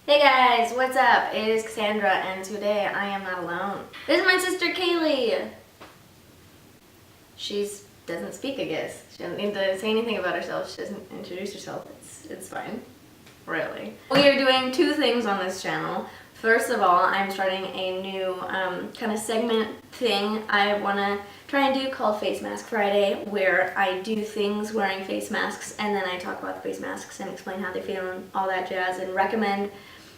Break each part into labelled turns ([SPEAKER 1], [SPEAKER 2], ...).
[SPEAKER 1] Hey guys, what's up? It is Cassandra and today I am not alone. This is my sister KAILEE. She doesn't speak, I guess. She doesn't need to say anything about herself. She doesn't introduce herself. It's fine. Really. We are doing two things on this channel. First of all, I'm starting a new kind of segment thing I want to try and do called Face Mask Friday, where I do things wearing face masks and then I talk about the face masks and explain how they feel and all that jazz and recommend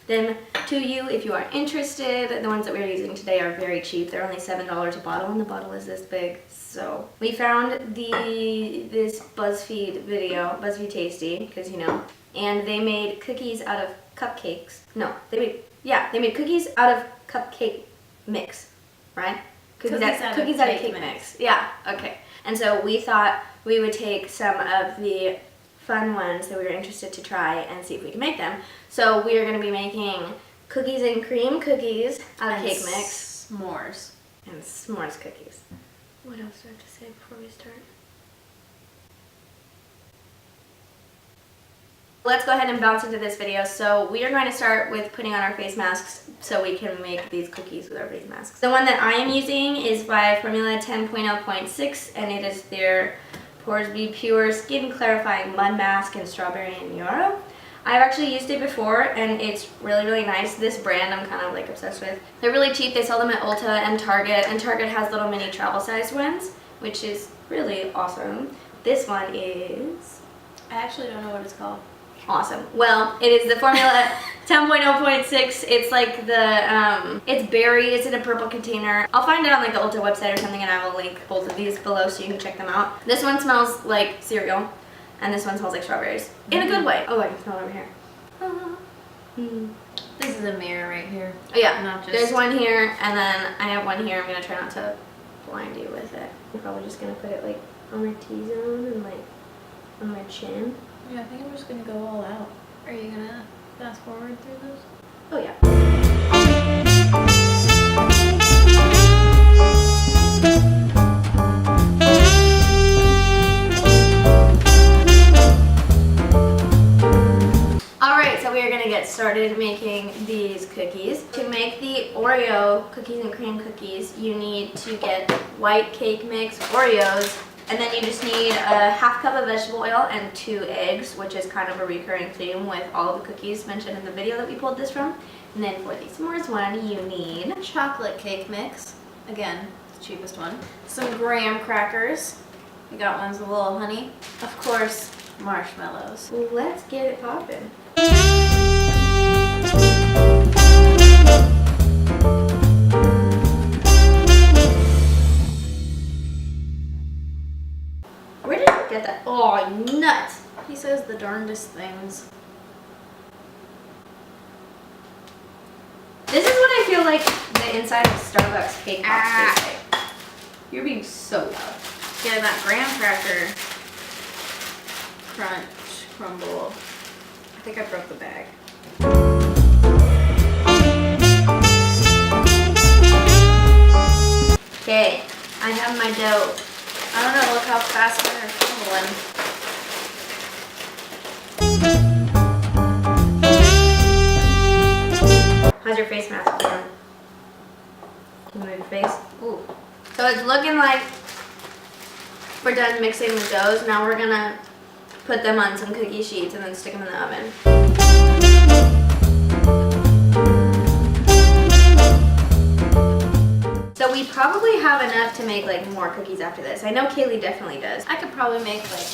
[SPEAKER 1] them to you if you are interested. The ones that we're using today are very cheap. They're only $7 a bottle and the bottle is this big. So we found this BuzzFeed video, BuzzFeed Tasty, because you know, and they made cookies out of cupcakes. No, they made cookies out of cupcake mix, right? Cookies out of cake mix. Yeah, okay. And so we thought we would take some of the fun ones that we were interested to try and see if we can make them. So we are going to be making cookies and cream cookies out of cake mix.
[SPEAKER 2] S'mores.
[SPEAKER 1] And s'mores cookies. What else do I have to say before we start? Let's go ahead and bounce into this video. So we are going to start with putting on our face masks so we can make these cookies with our face masks. The one that I am using is by Formula 10.0.6 and it is their Pores Be Pure Skin Clarifying Mud Mask in Strawberry and Yarrow. I've actually used it before and it's really nice. This brand I'm kind of like obsessed with. They're really cheap. They sell them at Ulta and Target has little mini travel sized ones, which is really awesome. This one is,
[SPEAKER 2] I actually don't know what it's called.
[SPEAKER 1] Awesome. Well, it is the Formula 10.0.6. It's like the, it's berry. It's in a purple container. I'll find it on like the Ulta website or something and I will link both of these below so you can check them out. This one smells like cereal and this one smells like strawberries. In a good way. Oh, I can smell it over here.
[SPEAKER 2] This is a mirror right here.
[SPEAKER 1] Oh yeah,
[SPEAKER 2] not just...
[SPEAKER 1] there's one here and then I have one here. I'm going to try not to blind you with it. I'm probably just going to put it like on my T-zone and like on my chin.
[SPEAKER 2] Yeah, I think I'm just gonna go all out. Are you gonna fast forward through this?
[SPEAKER 1] Oh yeah. Alright, so we are gonna get started making these cookies. To make the Oreo cookies and cream cookies, you need to get white cake mix, Oreos, and then you just need a half cup of vegetable oil and 2 eggs, which is kind of a recurring theme with all of the cookies mentioned in the video that we pulled this from. And then for the s'mores one, you need
[SPEAKER 2] chocolate cake mix. Again, the cheapest one. Some graham crackers. We got ones with a little honey. Of course, marshmallows.
[SPEAKER 1] Let's get it poppin'. Where did you get that? Oh, nuts!
[SPEAKER 2] He says the darndest things.
[SPEAKER 1] This is what I feel like the inside of Starbucks cake box tastes like. You're being so loud.
[SPEAKER 2] Yeah, that graham cracker crunch crumble. I think I broke the bag.
[SPEAKER 1] Okay, I have my dough.
[SPEAKER 2] I don't know, look how fast they're crumbling.
[SPEAKER 1] How's your face mask feeling? Can you move your face? Ooh. So it's looking like we're done mixing the doughs. Now we're gonna put them on some cookie sheets and then stick them in the oven. So we probably have enough to make like more cookies after this. I know KAILEE definitely does.
[SPEAKER 2] I could probably make like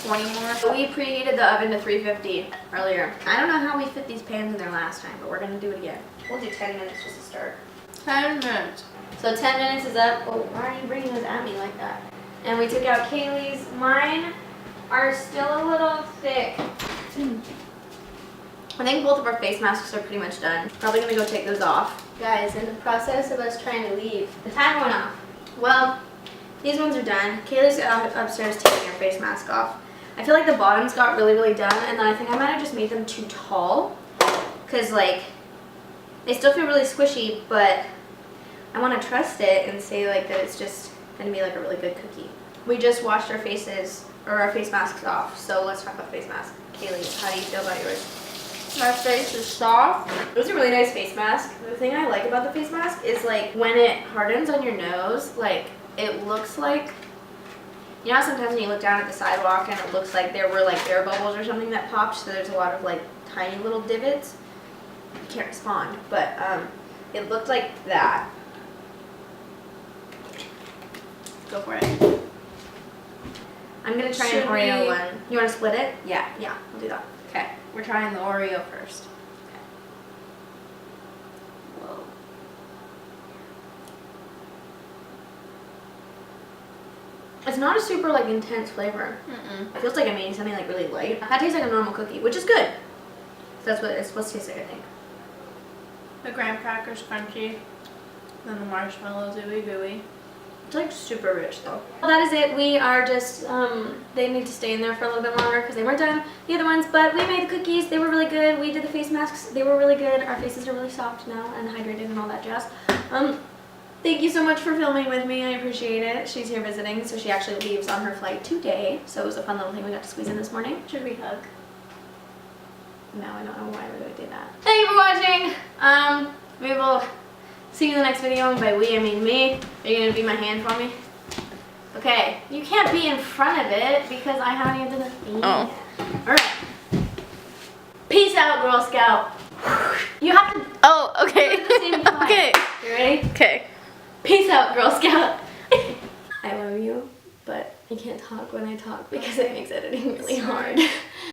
[SPEAKER 2] 20 more.
[SPEAKER 1] So we preheated the oven to 350 earlier. I don't know how we fit these pans in there last time, but we're gonna do it again. We'll do 10 minutes just to start.
[SPEAKER 2] 10 minutes.
[SPEAKER 1] So 10 minutes is up. Oh, why are you bringing this at me like that? And we took out KAILEE's. Mine are still a little thick. I think both of our face masks are pretty much done. Probably gonna go take those off. Guys, in the process of us trying to leave, the timer went off. Well, these ones are done. KAILEE's upstairs taking her face mask off. I feel like the bottoms got really done, and then I think I might have just made them too tall. Cause like, they still feel really squishy, but I want to trust it and say like that it's just gonna be like a really good cookie. We just washed our faces, or our face masks off, so let's talk about face masks. KAILEE, how do you feel about yours?
[SPEAKER 2] My face is soft.
[SPEAKER 1] It was a really nice face mask. The thing I like about the face mask is like when it hardens on your nose, like it looks like, you know how sometimes when you look down at the sidewalk and it looks like there were like air bubbles or something that popped, so there's a lot of like tiny little divots. You can't respond, but it looked like that.
[SPEAKER 2] Go for it.
[SPEAKER 1] I'm gonna try
[SPEAKER 2] Should
[SPEAKER 1] an Oreo
[SPEAKER 2] we-
[SPEAKER 1] one. You wanna split it?
[SPEAKER 2] Yeah.
[SPEAKER 1] Yeah, we'll do that.
[SPEAKER 2] Okay, we're trying the Oreo first. Whoa.
[SPEAKER 1] It's not a super like intense flavor.
[SPEAKER 2] Mm-mm.
[SPEAKER 1] It feels like I'm eating something like really light. That tastes like a normal cookie, which is good. That's what it's supposed to taste like, I think.
[SPEAKER 2] The graham crackers crunchy. Then the marshmallows ooey gooey.
[SPEAKER 1] It's like super rich though. Well, that is it. We are just, they need to stay in there for a little bit longer because they weren't done, the other ones, but we made the cookies. They were really good. We did the face masks. They were really good. Our faces are really soft now and hydrated and all that jazz. Thank you so much for filming with me. I appreciate it. She's here visiting, so she actually leaves on her flight today. So it was a fun little thing we got to squeeze in this morning.
[SPEAKER 2] Should we hug?
[SPEAKER 1] No, I don't know why we would do that. Thank you for watching. We will see you in the next video. And by we, I mean me. Are you gonna be my hand for me? Okay. You can't be in front of it because I haven't even done the thing.
[SPEAKER 2] Oh.
[SPEAKER 1] All right. Peace out, Girl Scout. You have to
[SPEAKER 2] Oh, okay.
[SPEAKER 1] do it at the same time.
[SPEAKER 2] Okay.
[SPEAKER 1] You ready?
[SPEAKER 2] Okay.
[SPEAKER 1] Peace out, Girl Scout. I love you, but I can't talk when I talk because it makes editing really hard.